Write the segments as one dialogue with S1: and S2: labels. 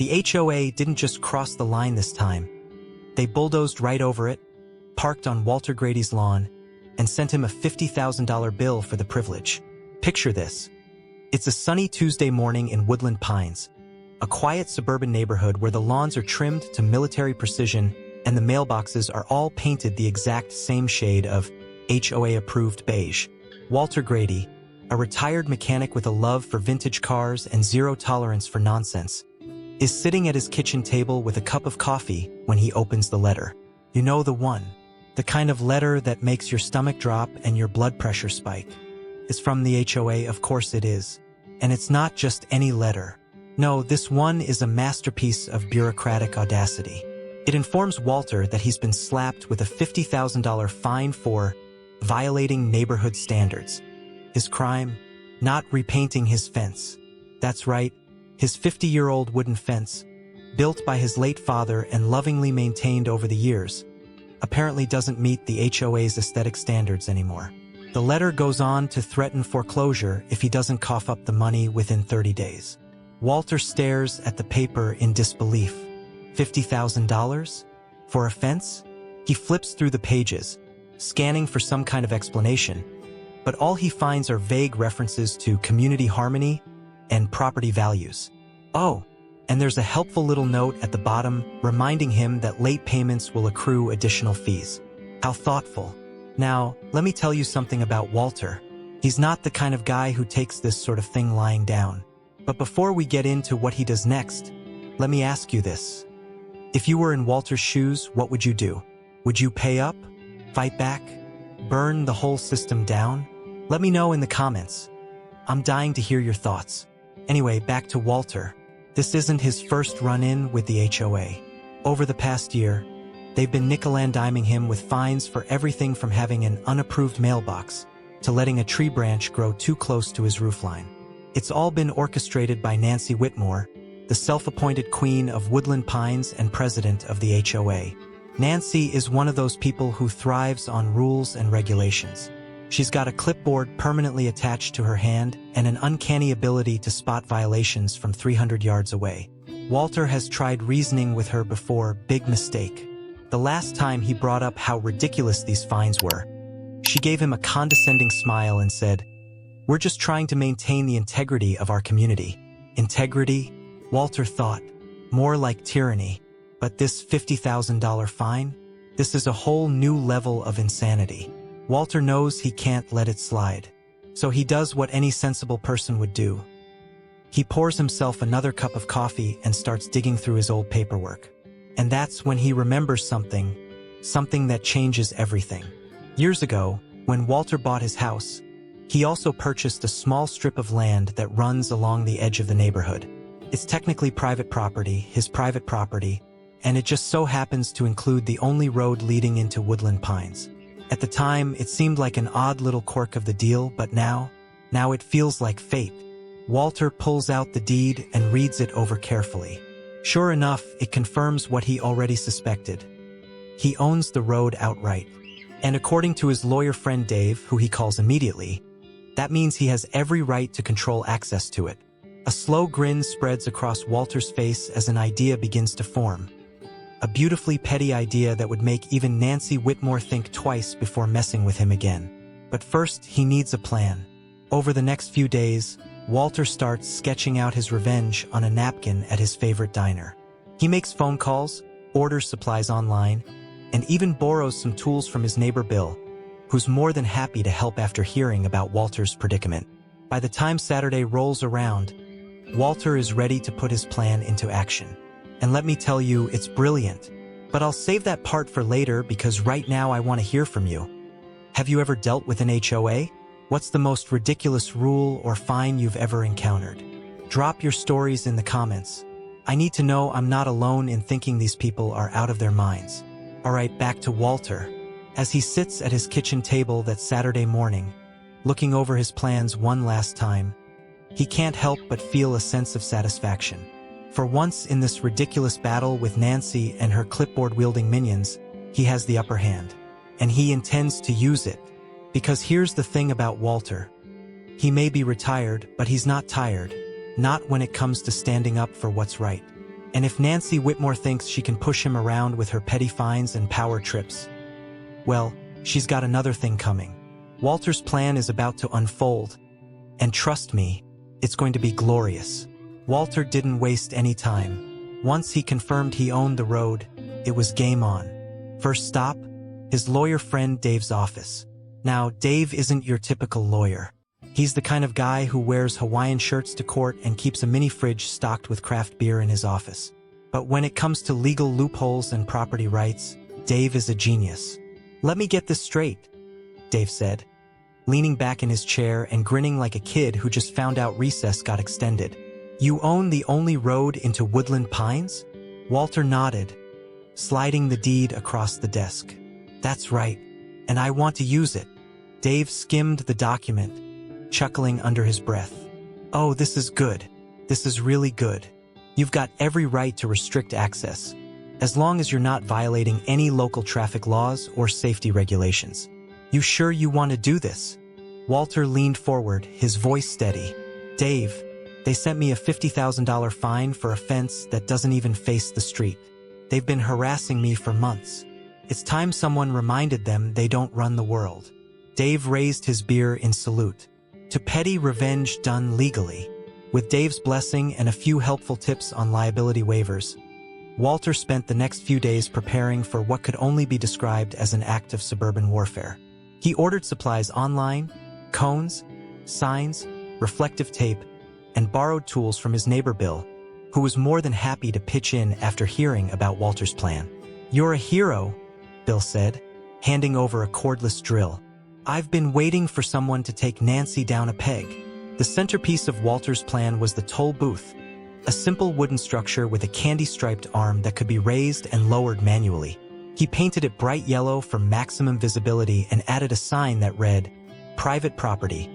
S1: The HOA didn't just cross the line this time. They bulldozed right over it, parked on Walter Grady's lawn, and sent him a $50,000 bill for the privilege. Picture this. It's a sunny Tuesday morning in Woodland Pines, a quiet suburban neighborhood where the lawns are trimmed to military precision and the mailboxes are all painted the exact same shade of HOA-approved beige. Walter Grady, a retired mechanic with a love for vintage cars and zero tolerance for nonsense, is sitting at his kitchen table with a cup of coffee when he opens the letter. You know the one. The kind of letter that makes your stomach drop and your blood pressure spike. It's from the HOA, of course it is. And it's not just any letter. No, this one is a masterpiece of bureaucratic audacity. It informs Walter that he's been slapped with a $50,000 fine for violating neighborhood standards. His crime? Not repainting his fence. That's right, his 50-year-old wooden fence, built by his late father and lovingly maintained over the years, apparently doesn't meet the HOA's aesthetic standards anymore. The letter goes on to threaten foreclosure if he doesn't cough up the money within 30 days. Walter stares at the paper in disbelief. $50,000? For a fence? He flips through the pages, scanning for some kind of explanation, but all he finds are vague references to community harmony and property values. Oh, and there's a helpful little note at the bottom reminding him that late payments will accrue additional fees. How thoughtful. Now, let me tell you something about Walter. He's not the kind of guy who takes this sort of thing lying down. But before we get into what he does next, let me ask you this. If you were in Walter's shoes, what would you do? Would you pay up? Fight back? Burn the whole system down? Let me know in the comments. I'm dying to hear your thoughts. Anyway, back to Walter. This isn't his first run-in with the HOA. Over the past year, they've been nickel-and-diming him with fines for everything from having an unapproved mailbox to letting a tree branch grow too close to his roofline. It's all been orchestrated by Nancy Whitmore, the self-appointed queen of Woodland Pines and president of the HOA. Nancy is one of those people who thrives on rules and regulations. She's got a clipboard permanently attached to her hand and an uncanny ability to spot violations from 300 yards away. Walter has tried reasoning with her before, big mistake. The last time he brought up how ridiculous these fines were, she gave him a condescending smile and said, "We're just trying to maintain the integrity of our community." Integrity? Walter thought. More like tyranny. But this $50,000 fine? This is a whole new level of insanity. Walter knows he can't let it slide. So he does what any sensible person would do. He pours himself another cup of coffee and starts digging through his old paperwork. And that's when he remembers something that changes everything. Years ago, when Walter bought his house, he also purchased a small strip of land that runs along the edge of the neighborhood. It's technically private property, his private property, and it just so happens to include the only road leading into Woodland Pines. At the time, it seemed like an odd little quirk of the deal, but now it feels like fate. Walter pulls out the deed and reads it over carefully. Sure enough, it confirms what he already suspected. He owns the road outright. And according to his lawyer friend Dave, who he calls immediately, that means he has every right to control access to it. A slow grin spreads across Walter's face as an idea begins to form. A beautifully petty idea that would make even Nancy Whitmore think twice before messing with him again. But first, he needs a plan. Over the next few days, Walter starts sketching out his revenge on a napkin at his favorite diner. He makes phone calls, orders supplies online, and even borrows some tools from his neighbor Bill, who's more than happy to help after hearing about Walter's predicament. By the time Saturday rolls around, Walter is ready to put his plan into action. And let me tell you, it's brilliant. But I'll save that part for later because right now I want to hear from you. Have you ever dealt with an HOA? What's the most ridiculous rule or fine you've ever encountered? Drop your stories in the comments. I need to know I'm not alone in thinking these people are out of their minds. Alright, back to Walter. As he sits at his kitchen table that Saturday morning, looking over his plans one last time, he can't help but feel a sense of satisfaction. For once in this ridiculous battle with Nancy and her clipboard-wielding minions, he has the upper hand. And he intends to use it. Because here's the thing about Walter. He may be retired, but he's not tired. Not when it comes to standing up for what's right. And if Nancy Whitmore thinks she can push him around with her petty fines and power trips, well, she's got another thing coming. Walter's plan is about to unfold, and trust me, it's going to be glorious. Walter didn't waste any time. Once he confirmed he owned the road, it was game on. First stop, his lawyer friend Dave's office. Now, Dave isn't your typical lawyer. He's the kind of guy who wears Hawaiian shirts to court and keeps a mini fridge stocked with craft beer in his office. But when it comes to legal loopholes and property rights, Dave is a genius. "Let me get this straight," Dave said, leaning back in his chair and grinning like a kid who just found out recess got extended. "You own the only road into Woodland Pines?" Walter nodded, sliding the deed across the desk. "That's right, and I want to use it." Dave skimmed the document, chuckling under his breath. "Oh, this is good. This is really good. You've got every right to restrict access, as long as you're not violating any local traffic laws or safety regulations. You sure you want to do this?" Walter leaned forward, his voice steady. "Dave, they sent me a $50,000 fine for a fence that doesn't even face the street. They've been harassing me for months. It's time someone reminded them they don't run the world." Dave raised his beer in salute. To petty revenge done legally. With Dave's blessing and a few helpful tips on liability waivers, Walter spent the next few days preparing for what could only be described as an act of suburban warfare. He ordered supplies online, cones, signs, reflective tape, and borrowed tools from his neighbor Bill, who was more than happy to pitch in after hearing about Walter's plan. "You're a hero," Bill said, handing over a cordless drill. "I've been waiting for someone to take Nancy down a peg." The centerpiece of Walter's plan was the toll booth, a simple wooden structure with a candy-striped arm that could be raised and lowered manually. He painted it bright yellow for maximum visibility and added a sign that read, "Private property.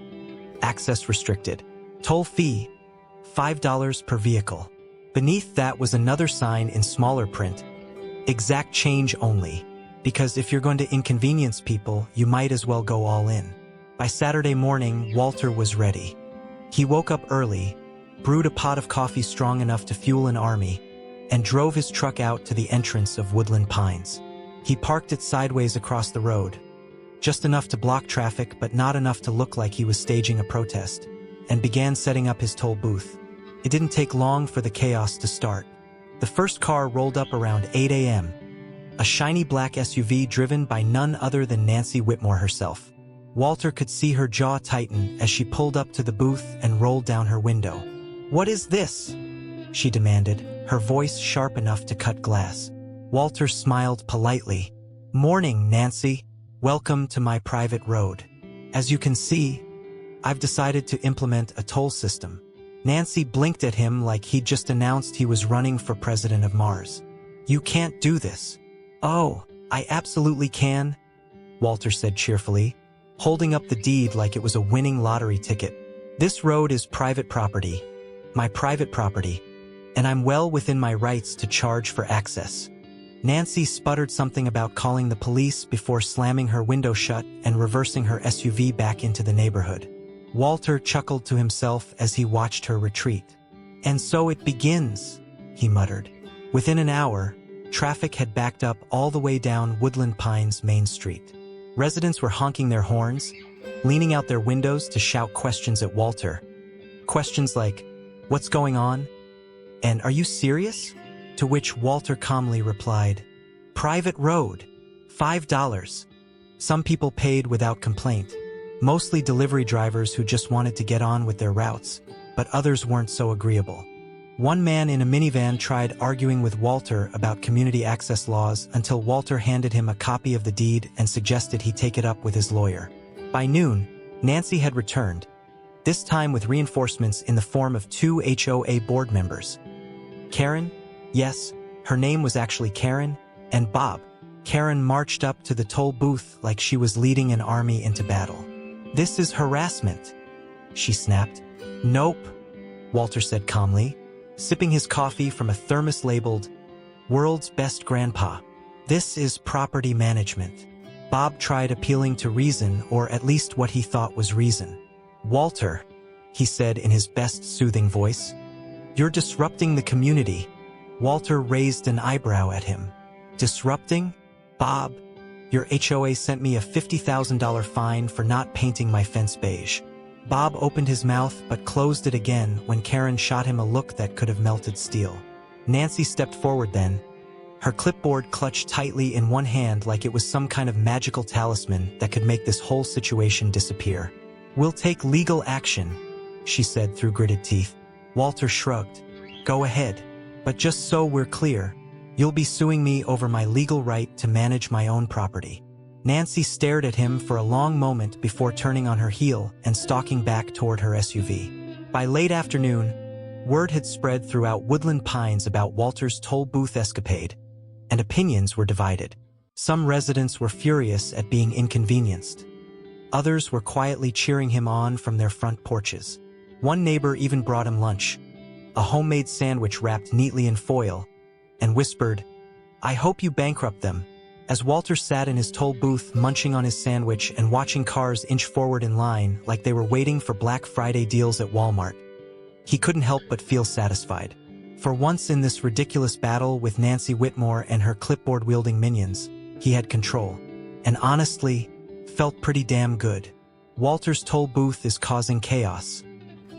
S1: Access restricted. Toll fee, $5 per vehicle." Beneath that was another sign in smaller print, "Exact change only. Because if you're going to inconvenience people, you might as well go all in." By Saturday morning, Walter was ready. He woke up early, brewed a pot of coffee strong enough to fuel an army, and drove his truck out to the entrance of Woodland Pines. He parked it sideways across the road, just enough to block traffic but not enough to look like he was staging a protest, and began setting up his toll booth. It didn't take long for the chaos to start. The first car rolled up around 8 a.m., a shiny black SUV driven by none other than Nancy Whitmore herself. Walter could see her jaw tighten as she pulled up to the booth and rolled down her window. "What is this?" she demanded, her voice sharp enough to cut glass. Walter smiled politely. "Morning, Nancy. Welcome to my private road. As you can see, I've decided to implement a toll system." Nancy blinked at him like he'd just announced he was running for president of Mars. "You can't do this." "Oh, I absolutely can," Walter said cheerfully, holding up the deed like it was a winning lottery ticket. "This road is private property, my private property, and I'm well within my rights to charge for access." Nancy sputtered something about calling the police before slamming her window shut and reversing her SUV back into the neighborhood. Walter chuckled to himself as he watched her retreat. "And so it begins," he muttered. Within an hour, traffic had backed up all the way down Woodland Pines Main Street. Residents were honking their horns, leaning out their windows to shout questions at Walter. Questions like, "What's going on?" and "Are you serious?" To which Walter calmly replied, "Private road, $5. Some people paid without complaint, mostly delivery drivers who just wanted to get on with their routes, but others weren't so agreeable. One man in a minivan tried arguing with Walter about community access laws until Walter handed him a copy of the deed and suggested he take it up with his lawyer. By noon, Nancy had returned, this time with reinforcements in the form of 2 HOA board members. Karen, yes, her name was actually Karen, and Bob. Karen marched up to the toll booth like she was leading an army into battle. "This is harassment," she snapped. "Nope," Walter said calmly, sipping his coffee from a thermos labeled, "World's Best Grandpa. This is property management." Bob tried appealing to reason, or at least what he thought was reason. "Walter," he said in his best soothing voice, "you're disrupting the community. Walter raised an eyebrow at him. Disrupting? Bob, your HOA sent me a $50,000 fine for not painting my fence beige. Bob opened his mouth but closed it again when Karen shot him a look that could have melted steel. Nancy stepped forward then, her clipboard clutched tightly in one hand like it was some kind of magical talisman that could make this whole situation disappear. "We'll take legal action," she said through gritted teeth. Walter shrugged. "Go ahead. But just so we're clear, you'll be suing me over my legal right to manage my own property." Nancy stared at him for a long moment before turning on her heel and stalking back toward her SUV. By late afternoon, word had spread throughout Woodland Pines about Walter's toll booth escapade, and opinions were divided. Some residents were furious at being inconvenienced. Others were quietly cheering him on from their front porches. One neighbor even brought him lunch, a homemade sandwich wrapped neatly in foil, and whispered, "I hope you bankrupt them." As Walter sat in his toll booth munching on his sandwich and watching cars inch forward in line like they were waiting for Black Friday deals at Walmart, he couldn't help but feel satisfied. For once in this ridiculous battle with Nancy Whitmore and her clipboard-wielding minions, he had control, and honestly, felt pretty damn good. Walter's toll booth is causing chaos,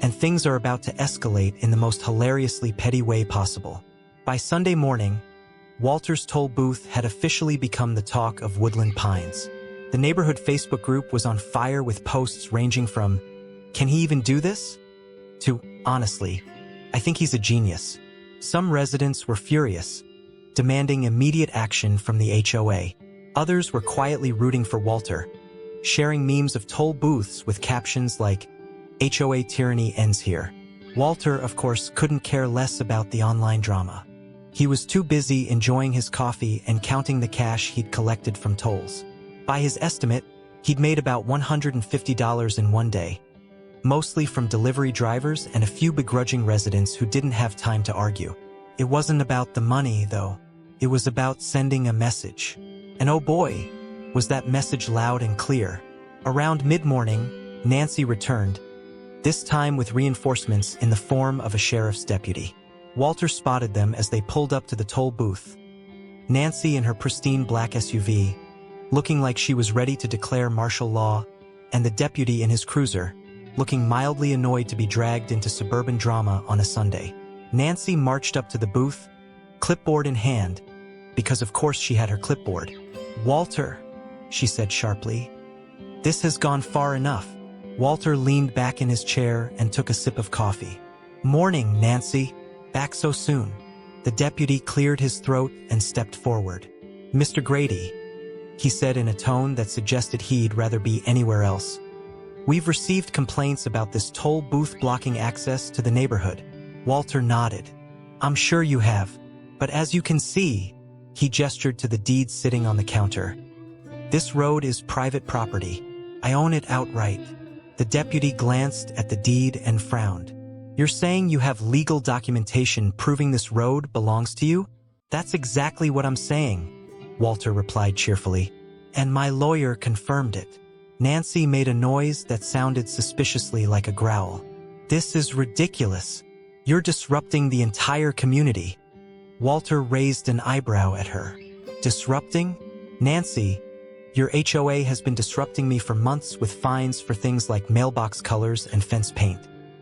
S1: and things are about to escalate in the most hilariously petty way possible. By Sunday morning, Walter's toll booth had officially become the talk of Woodland Pines. The neighborhood Facebook group was on fire with posts ranging from, "Can he even do this?" to, "Honestly, I think he's a genius." Some residents were furious, demanding immediate action from the HOA. Others were quietly rooting for Walter, sharing memes of toll booths with captions like, "HOA tyranny ends here." Walter, of course, couldn't care less about the online drama. He was too busy enjoying his coffee and counting the cash he'd collected from tolls. By his estimate, he'd made about $150 in one day, mostly from delivery drivers and a few begrudging residents who didn't have time to argue. It wasn't about the money, though. It was about sending a message. And oh boy, was that message loud and clear. Around mid-morning, Nancy returned, this time with reinforcements in the form of a sheriff's deputy. Walter spotted them as they pulled up to the toll booth. Nancy in her pristine black SUV, looking like she was ready to declare martial law, and the deputy in his cruiser, looking mildly annoyed to be dragged into suburban drama on a Sunday. Nancy marched up to the booth, clipboard in hand, because of course she had her clipboard. "Walter," she said sharply, "this has gone far enough." Walter leaned back in his chair and took a sip of coffee. "Morning, Nancy. Back so soon." The deputy cleared his throat and stepped forward. "Mr. Grady," he said in a tone that suggested he'd rather be anywhere else, "we've received complaints about this toll booth blocking access to the neighborhood." Walter nodded. "I'm sure you have. But as you can see," he gestured to the deed sitting on the counter, "this road is private property. I own it outright." The deputy glanced at the deed and frowned. "You're saying you have legal documentation proving this road belongs to you?" "That's exactly what I'm saying," Walter replied cheerfully. "And my lawyer confirmed it." Nancy made a noise that sounded suspiciously like a growl. "This is ridiculous. You're disrupting the entire community." Walter raised an eyebrow at her. "Disrupting? Nancy, your HOA has been disrupting me for months with fines for things like mailbox colors and fence paint.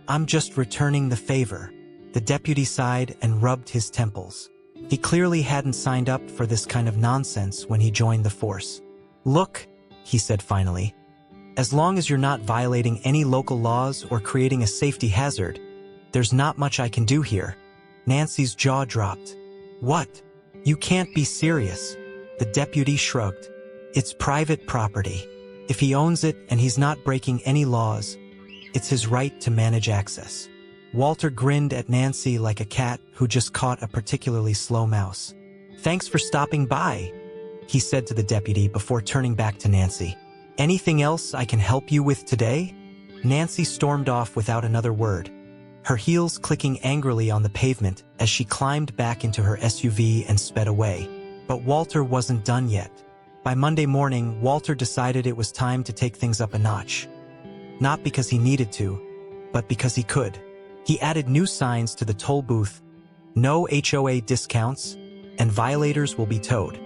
S1: I'm just returning the favor." The deputy sighed and rubbed his temples. He clearly hadn't signed up for this kind of nonsense when he joined the force. "Look," he said finally, "as long as you're not violating any local laws or creating a safety hazard, there's not much I can do here." Nancy's jaw dropped. "What? You can't be serious." The deputy shrugged. "It's private property. If he owns it and he's not breaking any laws, it's his right to manage access." Walter grinned at Nancy like a cat who just caught a particularly slow mouse. "Thanks for stopping by," he said to the deputy before turning back to Nancy. "Anything else I can help you with today?" Nancy stormed off without another word, her heels clicking angrily on the pavement as she climbed back into her SUV and sped away. But Walter wasn't done yet. By Monday morning, Walter decided it was time to take things up a notch. Not because he needed to, but because he could. He added new signs to the toll booth, no HOA discounts, and violators will be towed.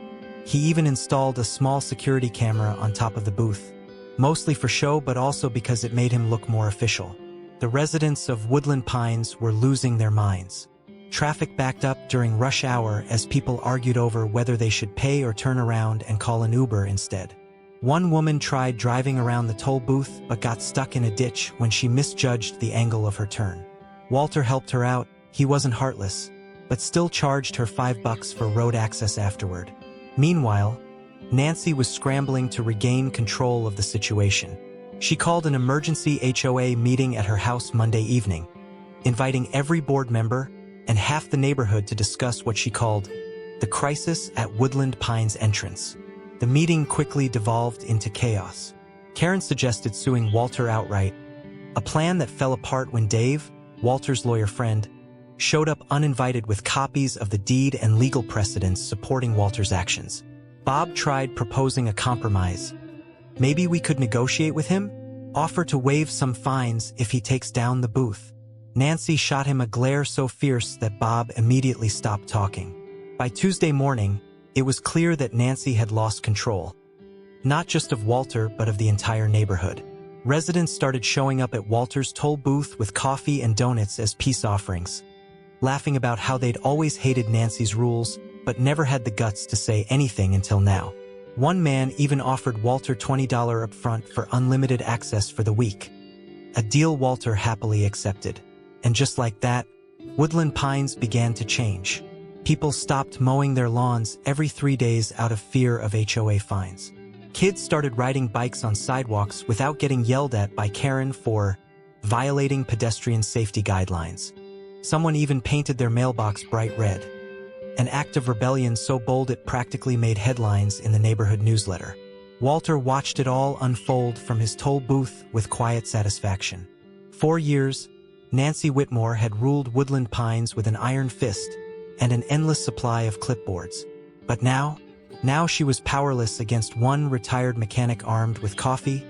S1: He even installed a small security camera on top of the booth, mostly for show but also because it made him look more official. The residents of Woodland Pines were losing their minds. Traffic backed up during rush hour as people argued over whether they should pay or turn around and call an Uber instead. One woman tried driving around the toll booth but got stuck in a ditch when she misjudged the angle of her turn. Walter helped her out. He wasn't heartless, but still charged her $5 for road access afterward. Meanwhile, Nancy was scrambling to regain control of the situation. She called an emergency HOA meeting at her house Monday evening, inviting every board member and half the neighborhood to discuss what she called the crisis at Woodland Pines entrance. The meeting quickly devolved into chaos. Karen suggested suing Walter outright, a plan that fell apart when Dave, Walter's lawyer friend, showed up uninvited with copies of the deed and legal precedents supporting Walter's actions. Bob tried proposing a compromise. Maybe we could negotiate with him? Offer to waive some fines if he takes down the booth. Nancy shot him a glare so fierce that Bob immediately stopped talking. By Tuesday morning, it was clear that Nancy had lost control, not just of Walter but of the entire neighborhood. Residents started showing up at Walter's toll booth with coffee and donuts as peace offerings, laughing about how they'd always hated Nancy's rules but never had the guts to say anything until now. One man even offered Walter $20 upfront for unlimited access for the week, a deal Walter happily accepted. And just like that, Woodland Pines began to change. People stopped mowing their lawns every 3 days out of fear of HOA fines. Kids started riding bikes on sidewalks without getting yelled at by Karen for violating pedestrian safety guidelines. Someone even painted their mailbox bright red, an act of rebellion so bold it practically made headlines in the neighborhood newsletter. Walter watched it all unfold from his toll booth with quiet satisfaction. 4 years, Nancy Whitmore had ruled Woodland Pines with an iron fist and an endless supply of clipboards. But now she was powerless against one retired mechanic armed with coffee,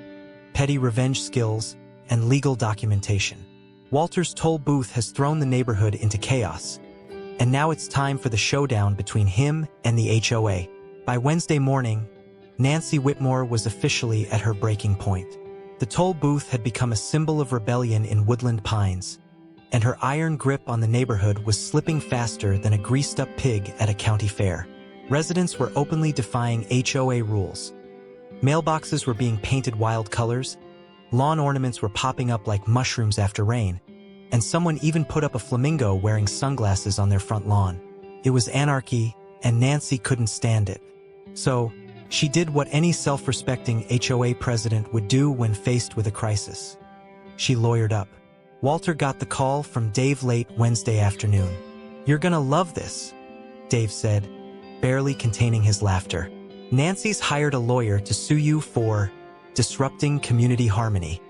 S1: petty revenge skills, and legal documentation. Walter's toll booth has thrown the neighborhood into chaos, and now it's time for the showdown between him and the HOA. By Wednesday morning, Nancy Whitmore was officially at her breaking point. The toll booth had become a symbol of rebellion in Woodland Pines, and her iron grip on the neighborhood was slipping faster than a greased-up pig at a county fair. Residents were openly defying HOA rules. Mailboxes were being painted wild colors, lawn ornaments were popping up like mushrooms after rain, and someone even put up a flamingo wearing sunglasses on their front lawn. It was anarchy, and Nancy couldn't stand it. So, she did what any self-respecting HOA president would do when faced with a crisis. She lawyered up. Walter got the call from Dave late Wednesday afternoon. "You're gonna love this," Dave said, barely containing his laughter. "Nancy's hired a lawyer to sue you for disrupting community harmony."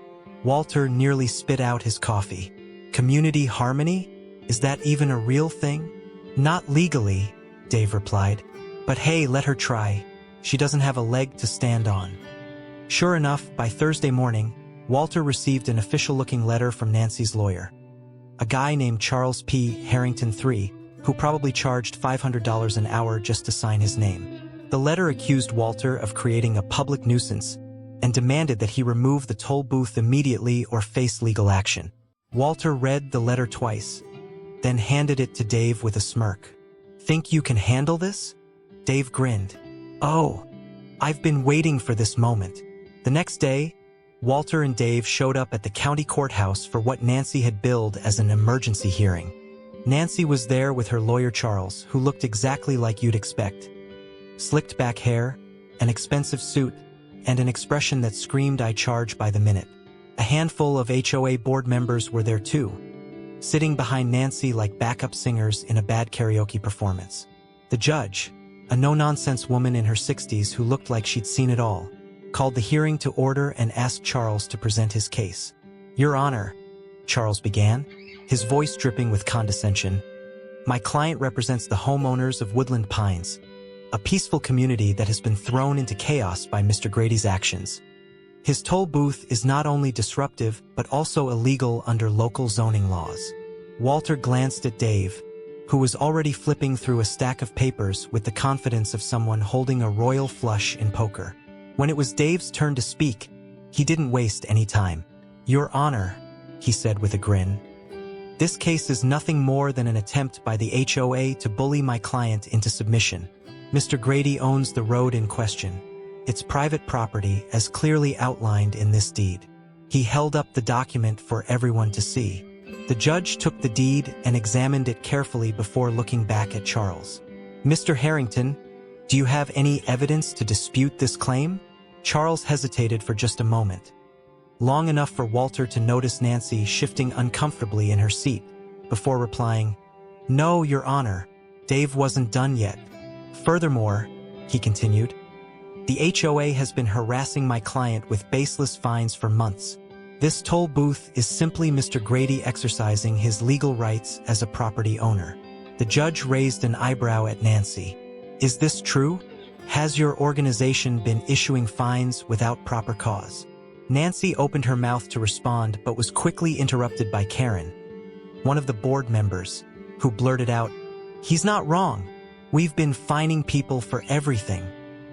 S1: Walter nearly spit out his coffee. Community harmony? Is that even a real thing? "Not legally," Dave replied. "But hey, let her try. She doesn't have a leg to stand on." Sure enough, by Thursday morning, Walter received an official-looking letter from Nancy's lawyer, a guy named Charles P. Harrington III, who probably charged $500 an hour just to sign his name. The letter accused Walter of creating a public nuisance and demanded that he remove the toll booth immediately or face legal action. Walter read the letter twice, then handed it to Dave with a smirk. "Think you can handle this?" Dave grinned. "Oh, I've been waiting for this moment." The next day, Walter and Dave showed up at the county courthouse for what Nancy had billed as an emergency hearing. Nancy was there with her lawyer Charles, who looked exactly like you'd expect. Slicked back hair, an expensive suit, and an expression that screamed "I charge by the minute." A handful of HOA board members were there too, sitting behind Nancy like backup singers in a bad karaoke performance. The judge, a no-nonsense woman in her 60s who looked like she'd seen it all, called the hearing to order and asked Charles to present his case. "Your Honor," Charles began, his voice dripping with condescension, "my client represents the homeowners of Woodland Pines, a peaceful community that has been thrown into chaos by Mr. Grady's actions. His toll booth is not only disruptive but also illegal under local zoning laws." Walter glanced at Dave, who was already flipping through a stack of papers with the confidence of someone holding a royal flush in poker. When it was Dave's turn to speak, he didn't waste any time. "Your Honor," he said with a grin, "this case is nothing more than an attempt by the HOA to bully my client into submission. Mr. Grady owns the road in question. It's private property as clearly outlined in this deed." He held up the document for everyone to see. The judge took the deed and examined it carefully before looking back at Charles. "Mr. Harrington, do you have any evidence to dispute this claim?" Charles hesitated for just a moment, long enough for Walter to notice Nancy shifting uncomfortably in her seat, before replying, "No, Your Honor, Dave wasn't done yet. Furthermore," he continued, "the HOA has been harassing my client with baseless fines for months. This toll booth is simply Mr. Grady exercising his legal rights as a property owner." The judge raised an eyebrow at Nancy. "Is this true? Has your organization been issuing fines without proper cause?" Nancy opened her mouth to respond but was quickly interrupted by Karen, one of the board members, who blurted out, "He's not wrong. We've been fining people for everything."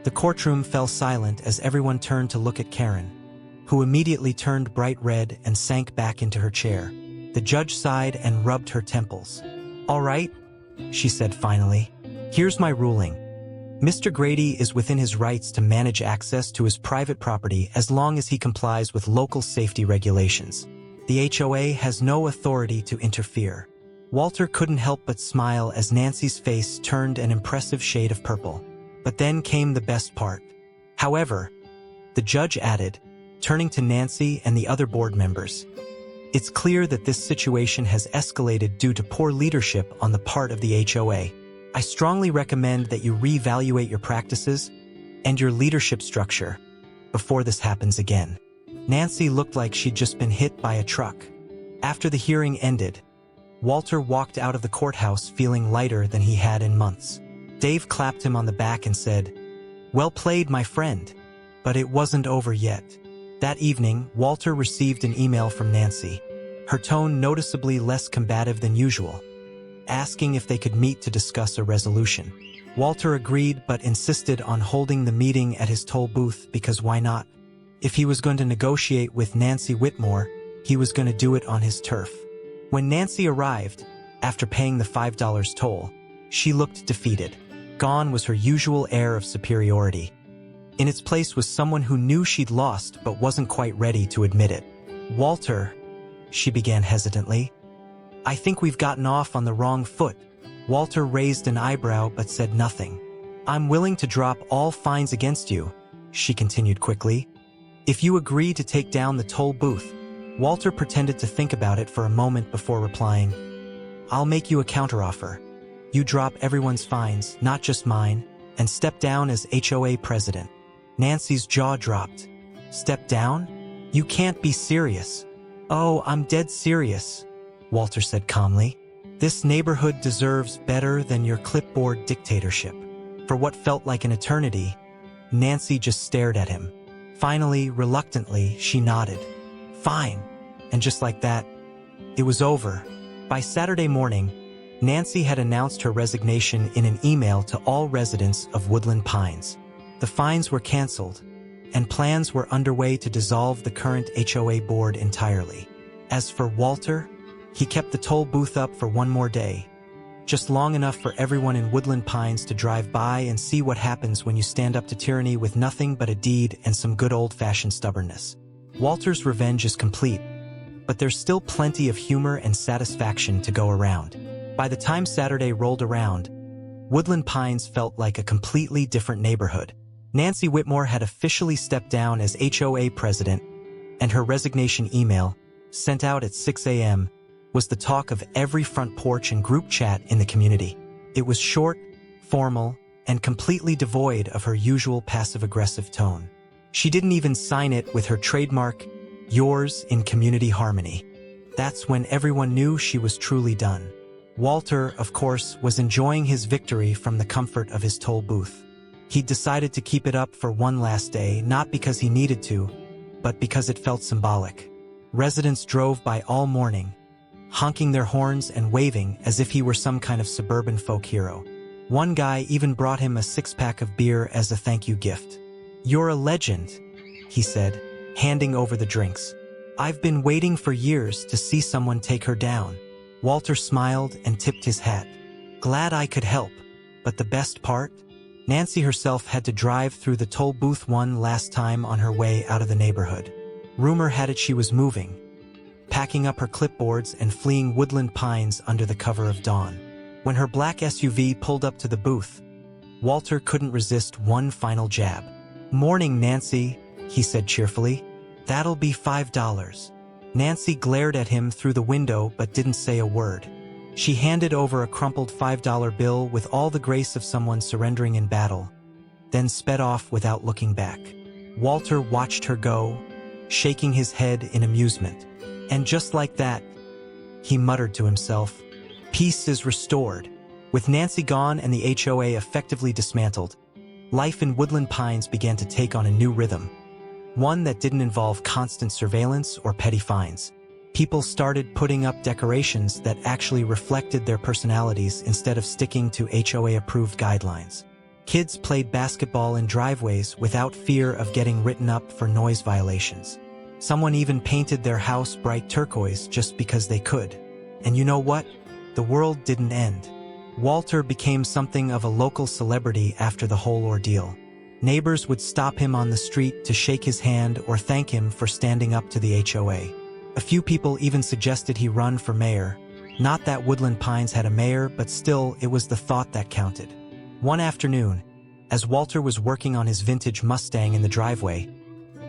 S1: The courtroom fell silent as everyone turned to look at Karen, who immediately turned bright red and sank back into her chair. The judge sighed and rubbed her temples. "All right," she said finally. "Here's my ruling. Mr. Grady is within his rights to manage access to his private property as long as he complies with local safety regulations. The HOA has no authority to interfere." Walter couldn't help but smile as Nancy's face turned an impressive shade of purple. But then came the best part. "However," the judge added, turning to Nancy and the other board members, "it's clear that this situation has escalated due to poor leadership on the part of the HOA. I strongly recommend that you reevaluate your practices and your leadership structure before this happens again." Nancy looked like she'd just been hit by a truck. After the hearing ended, Walter walked out of the courthouse feeling lighter than he had in months. Dave clapped him on the back and said, "Well played, my friend." But it wasn't over yet. That evening, Walter received an email from Nancy, her tone noticeably less combative than usual, asking if they could meet to discuss a resolution. Walter agreed but insisted on holding the meeting at his toll booth because why not? If he was going to negotiate with Nancy Whitmore, he was going to do it on his turf. When Nancy arrived, after paying the $5 toll, she looked defeated. Gone was her usual air of superiority. In its place was someone who knew she'd lost but wasn't quite ready to admit it. "Walter," she began hesitantly, "I think we've gotten off on the wrong foot." Walter raised an eyebrow but said nothing. "I'm willing to drop all fines against you," she continued quickly, "if you agree to take down the toll booth." Walter pretended to think about it for a moment before replying, "I'll make you a counteroffer. You drop everyone's fines, not just mine, and step down as HOA president." Nancy's jaw dropped. "Step down? You can't be serious." "Oh, I'm dead serious," Walter said calmly. "This neighborhood deserves better than your clipboard dictatorship." For what felt like an eternity, Nancy just stared at him. Finally, reluctantly, she nodded. "Fine." And just like that, it was over. By Saturday morning, Nancy had announced her resignation in an email to all residents of Woodland Pines. The fines were canceled, and plans were underway to dissolve the current HOA board entirely. As for Walter, he kept the toll booth up for one more day, just long enough for everyone in Woodland Pines to drive by and see what happens when you stand up to tyranny with nothing but a deed and some good old-fashioned stubbornness. Walter's revenge is complete, but there's still plenty of humor and satisfaction to go around. By the time Saturday rolled around, Woodland Pines felt like a completely different neighborhood. Nancy Whitmore had officially stepped down as HOA president, and her resignation email, sent out at 6 a.m., was the talk of every front porch and group chat in the community. It was short, formal, and completely devoid of her usual passive-aggressive tone. She didn't even sign it with her trademark, "Yours in community harmony." That's when everyone knew she was truly done. Walter, of course, was enjoying his victory from the comfort of his toll booth. He'd decided to keep it up for one last day, not because he needed to, but because it felt symbolic. Residents drove by all morning, honking their horns and waving as if he were some kind of suburban folk hero. One guy even brought him a six-pack of beer as a thank you gift. "You're a legend," he said, handing over the drinks. "I've been waiting for years to see someone take her down." Walter smiled and tipped his hat. "Glad I could help, but the best part? Nancy herself had to drive through the toll booth one last time on her way out of the neighborhood. Rumor had it she was moving, packing up her clipboards and fleeing Woodland Pines under the cover of dawn. When her black SUV pulled up to the booth, Walter couldn't resist one final jab. "Morning, Nancy," he said cheerfully. "That'll be $5. Nancy glared at him through the window but didn't say a word. She handed over a crumpled $5 bill with all the grace of someone surrendering in battle, then sped off without looking back. Walter watched her go, shaking his head in amusement. And just like that, he muttered to himself, "Peace is restored." With Nancy gone and the HOA effectively dismantled, life in Woodland Pines began to take on a new rhythm, one that didn't involve constant surveillance or petty fines. People started putting up decorations that actually reflected their personalities instead of sticking to HOA-approved guidelines. Kids played basketball in driveways without fear of getting written up for noise violations. Someone even painted their house bright turquoise just because they could. And you know what? The world didn't end. Walter became something of a local celebrity after the whole ordeal. Neighbors would stop him on the street to shake his hand or thank him for standing up to the HOA. A few people even suggested he run for mayor. Not that Woodland Pines had a mayor, but still, it was the thought that counted. One afternoon, as Walter was working on his vintage Mustang in the driveway,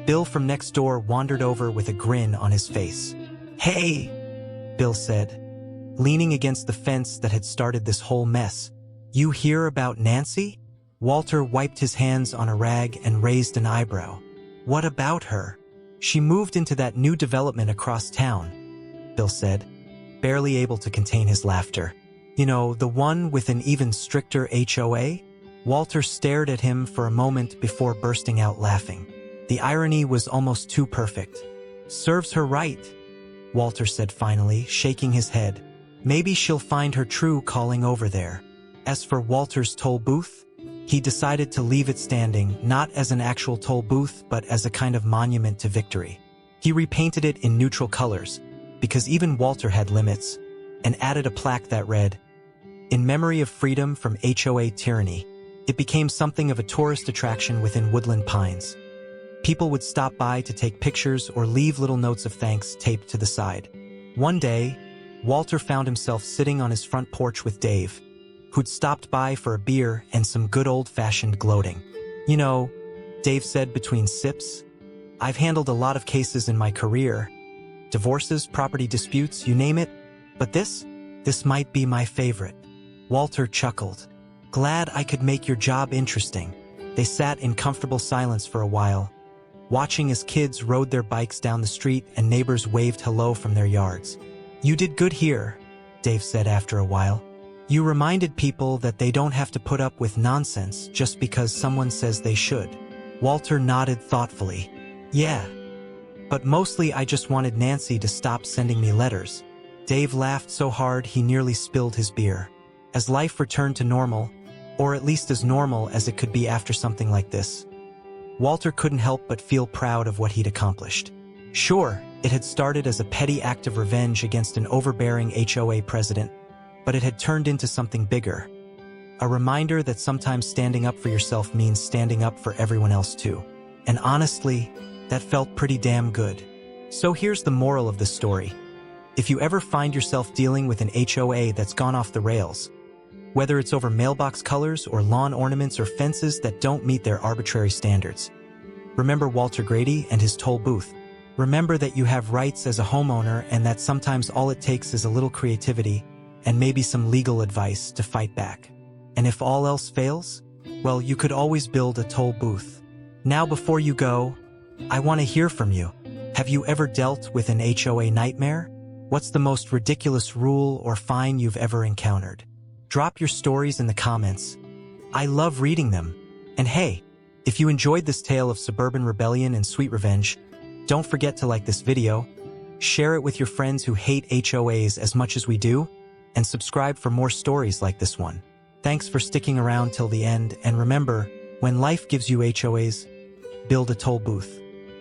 S1: Bill from next door wandered over with a grin on his face. "Hey," Bill said, leaning against the fence that had started this whole mess. "You hear about Nancy?" Walter wiped his hands on a rag and raised an eyebrow. "What about her?" "She moved into that new development across town," Bill said, barely able to contain his laughter. "You know, the one with an even stricter HOA?" Walter stared at him for a moment before bursting out laughing. The irony was almost too perfect. "Serves her right," Walter said finally, shaking his head. "Maybe she'll find her true calling over there." As for Walter's toll booth, he decided to leave it standing, not as an actual toll booth, but as a kind of monument to victory. He repainted it in neutral colors, because even Walter had limits, and added a plaque that read, "In memory of freedom from HOA tyranny." It became something of a tourist attraction within Woodland Pines. People would stop by to take pictures or leave little notes of thanks taped to the side. One day, Walter found himself sitting on his front porch with Dave, who'd stopped by for a beer and some good old-fashioned gloating. "You know," Dave said between sips, "I've handled a lot of cases in my career. Divorces, property disputes, you name it. But this might be my favorite." Walter chuckled. "Glad I could make your job interesting." They sat in comfortable silence for a while, watching as kids rode their bikes down the street and neighbors waved hello from their yards. "You did good here," Dave said after a while. "You reminded people that they don't have to put up with nonsense just because someone says they should." Walter nodded thoughtfully. "Yeah. But mostly I just wanted Nancy to stop sending me letters." Dave laughed so hard he nearly spilled his beer. As life returned to normal, or at least as normal as it could be after something like this, Walter couldn't help but feel proud of what he'd accomplished. Sure, it had started as a petty act of revenge against an overbearing HOA president, but it had turned into something bigger. A reminder that sometimes standing up for yourself means standing up for everyone else too. And honestly, that felt pretty damn good. So here's the moral of the story. If you ever find yourself dealing with an HOA that's gone off the rails, whether it's over mailbox colors or lawn ornaments or fences that don't meet their arbitrary standards, remember Walter Grady and his toll booth. Remember that you have rights as a homeowner and that sometimes all it takes is a little creativity and maybe some legal advice to fight back. And if all else fails, well, you could always build a toll booth. Now before you go, I want to hear from you. Have you ever dealt with an HOA nightmare? What's the most ridiculous rule or fine you've ever encountered? Drop your stories in the comments. I love reading them. And hey, if you enjoyed this tale of suburban rebellion and sweet revenge, don't forget to like this video, Share it with your friends who hate HOAs as much as we do, and subscribe for more stories like this one. Thanks for sticking around till the end, and remember, when life gives you HOAs, build a toll booth.